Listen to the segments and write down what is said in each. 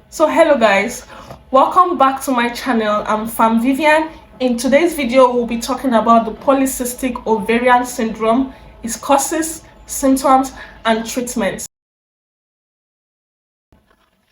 So hello guys, welcome back to my channel. I'm Fam Vivian. In today's video we'll be talking about the polycystic ovarian syndrome, its causes, symptoms and treatments.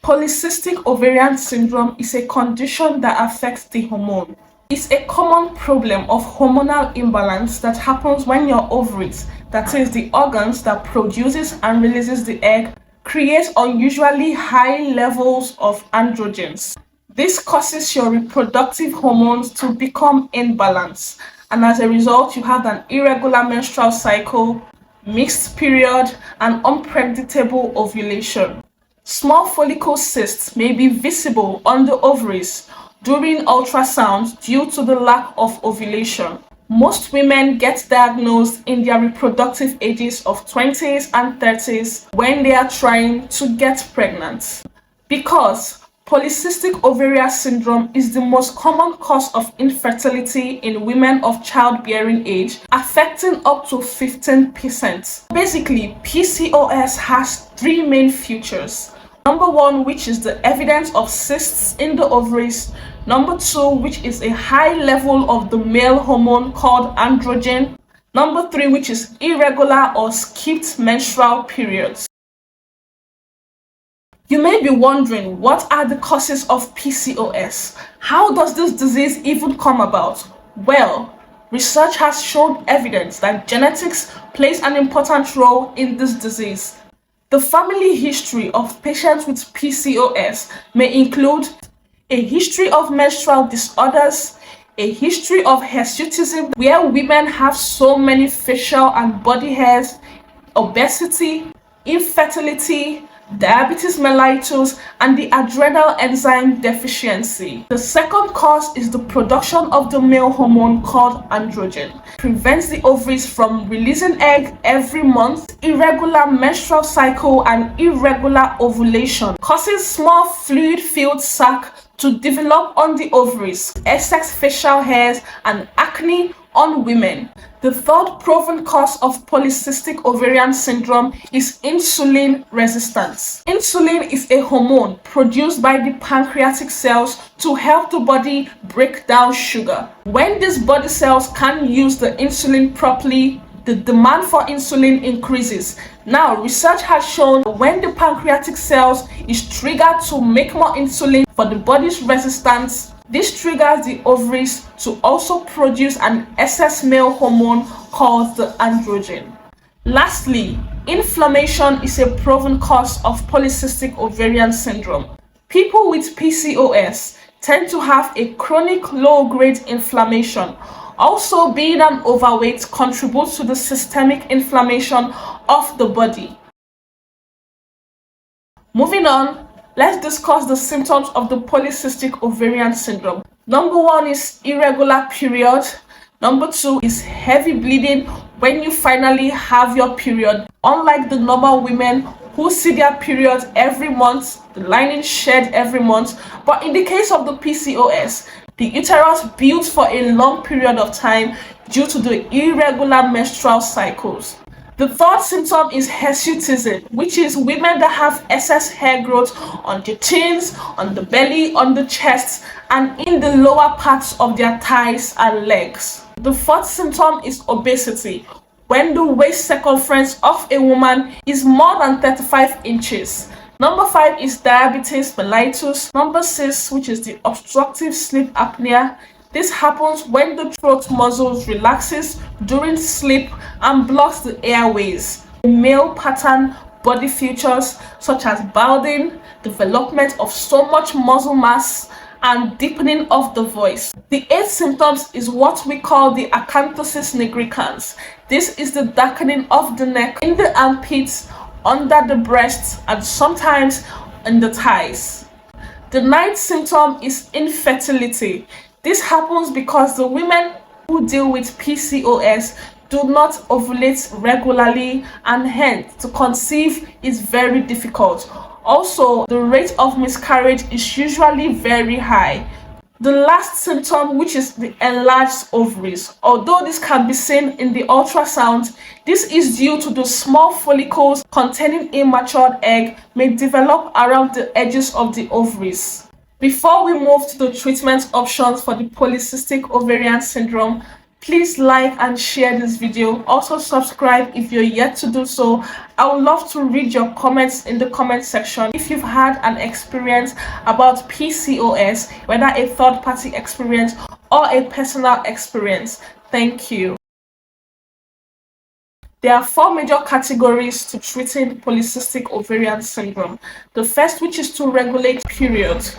Polycystic ovarian syndrome is a condition that affects the hormone. It's a common problem of hormonal imbalance that happens when your ovaries, that is the organs that produces and releases the egg, create unusually high levels of androgens. This causes your reproductive hormones to become imbalanced, and as a result you have an irregular menstrual cycle, mixed period and unpredictable ovulation. Small follicle cysts may be visible on the ovaries during ultrasound due to the lack of ovulation. Most women get diagnosed in their reproductive ages of 20s and 30s when they are trying to get pregnant. Because polycystic ovarian syndrome is the most common cause of infertility in women of childbearing age, affecting up to 15%. Basically, PCOS has three main features. Number one, which is the evidence of cysts in the ovaries. Number two, which is a high level of the male hormone called androgen. Number three, which is irregular or skipped menstrual periods. You may be wondering, what are the causes of PCOS? How does this disease even come about? Well, research has shown evidence that genetics plays an important role in this disease. The family history of patients with PCOS may include a history of menstrual disorders, a history of hirsutism, where women have so many facial and body hairs, obesity, infertility, diabetes mellitus, and the adrenal enzyme deficiency. The second cause is the production of the male hormone called androgen. It prevents the ovaries from releasing egg every month. Irregular menstrual cycle and irregular ovulation causes small fluid-filled sac to develop on the ovaries, excess facial hairs, and acne on women. The third proven cause of polycystic ovarian syndrome is insulin resistance. Insulin is a hormone produced by the pancreatic cells to help the body break down sugar. When these body cells can't use the insulin properly, the demand for insulin increases. Now, research has shown when the pancreatic cells is triggered to make more insulin for the body's resistance, this triggers the ovaries to also produce an excess male hormone called the androgen. Lastly, inflammation is a proven cause of polycystic ovarian syndrome. People with PCOS tend to have a chronic low-grade inflammation. Also, being an overweight contributes to the systemic inflammation of the body. Moving on, let's discuss the symptoms of the polycystic ovarian syndrome. Number one is irregular period. Number two is heavy bleeding when you finally have your period. Unlike the normal women who see their period every month, the lining shed every month, but in the case of the PCOS, the uterus builds for a long period of time due to the irregular menstrual cycles. The third symptom is hirsutism, which is women that have excess hair growth on the chins, on the belly, on the chest, and in the lower parts of their thighs and legs. The fourth symptom is obesity, when the waist circumference of a woman is more than 35 inches. Number 5 is diabetes mellitus. Number 6, which is the obstructive sleep apnea. This happens when the throat muscles relaxes during sleep and blocks the airways. Male pattern body features such as balding, development of so much muscle mass, and deepening of the voice. The 8th symptoms is what we call the acanthosis nigricans. This is the darkening of the neck, in the armpits, under the breasts, and sometimes in the thighs. The 9th symptom is infertility. This happens because the women who deal with PCOS do not ovulate regularly, and hence to conceive is very difficult. Also, the rate of miscarriage is usually very high. The last symptom, which is the enlarged ovaries. Although this can be seen in the ultrasound, this is due to the small follicles containing immature egg may develop around the edges of the ovaries. Before we move to the treatment options for the polycystic ovarian syndrome, please like and share this video. Also subscribe if you're yet to do so. I would love to read your comments in the comment section. If you've had an experience about PCOS, whether a third-party experience or a personal experience, thank you. There are 4 major categories to treating polycystic ovarian syndrome. The first, which is to regulate periods.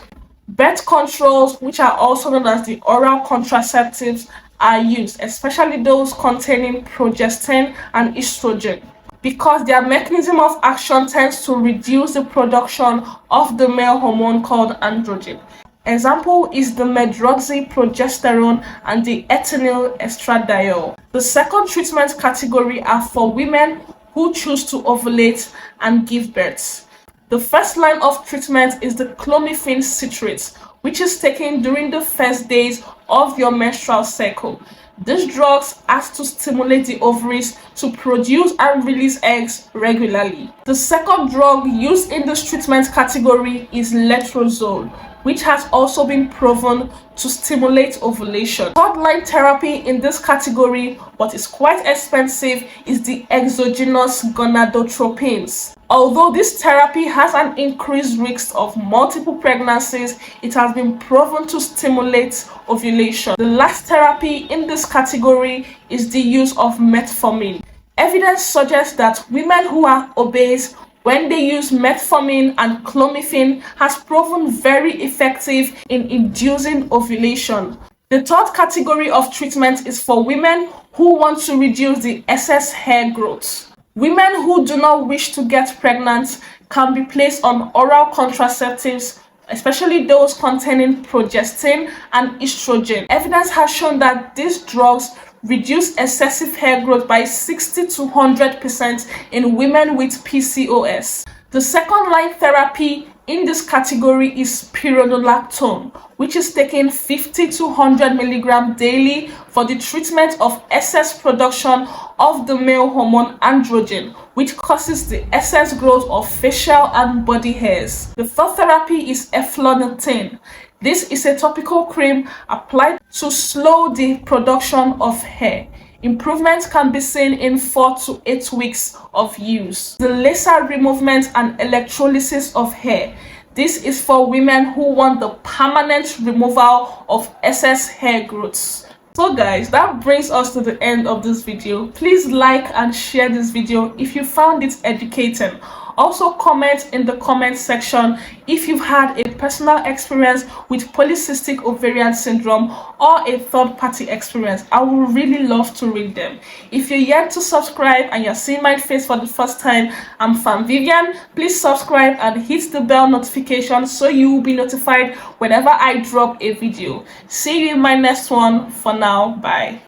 Birth controls, which are also known as the oral contraceptives, are used, especially those containing progestin and estrogen, because their mechanism of action tends to reduce the production of the male hormone called androgen. Example is the medroxyprogesterone and the ethinyl estradiol. The second treatment category are for women who choose to ovulate and give birth. The first line of treatment is the clomiphene citrate, which is taken during the first days of your menstrual cycle. These drugs act to stimulate the ovaries to produce and release eggs regularly. The second drug used in this treatment category is letrozole, which has also been proven to stimulate ovulation. Third line therapy in this category, but is quite expensive, is the exogenous gonadotropins. Although this therapy has an increased risk of multiple pregnancies, it has been proven to stimulate ovulation. The last therapy in this category is the use of metformin. Evidence suggests that women who are obese, when they use metformin and clomiphene, has proven very effective in inducing ovulation. The third category of treatment is for women who want to reduce the excess hair growth. Women who do not wish to get pregnant can be placed on oral contraceptives, especially those containing progestin and estrogen. Evidence has shown that these drugs reduce excessive hair growth by 60 to 100% in women with PCOS. The second line therapy in this category is spironolactone, which is taken 50 to 100 mg daily for the treatment of excess production of the male hormone androgen, which causes the excess growth of facial and body hairs. The third therapy is eflornithine. This is a topical cream applied to slow the production of hair. Improvements can be seen in 4 to 8 weeks of use. The laser removal and electrolysis of hair. This is for women who want the permanent removal of excess hair growths. So guys, that brings us to the end of this video. Please like and share this video if you found it educating. Also comment in the comment section if you've had a personal experience with polycystic ovarian syndrome or a third-party experience. I would really love to read them. If you're yet to subscribe and you're seeing my face for the first time, I'm Fan Vivian. Please subscribe and hit the bell notification so you will be notified whenever I drop a video. See you in my next one. For now, bye.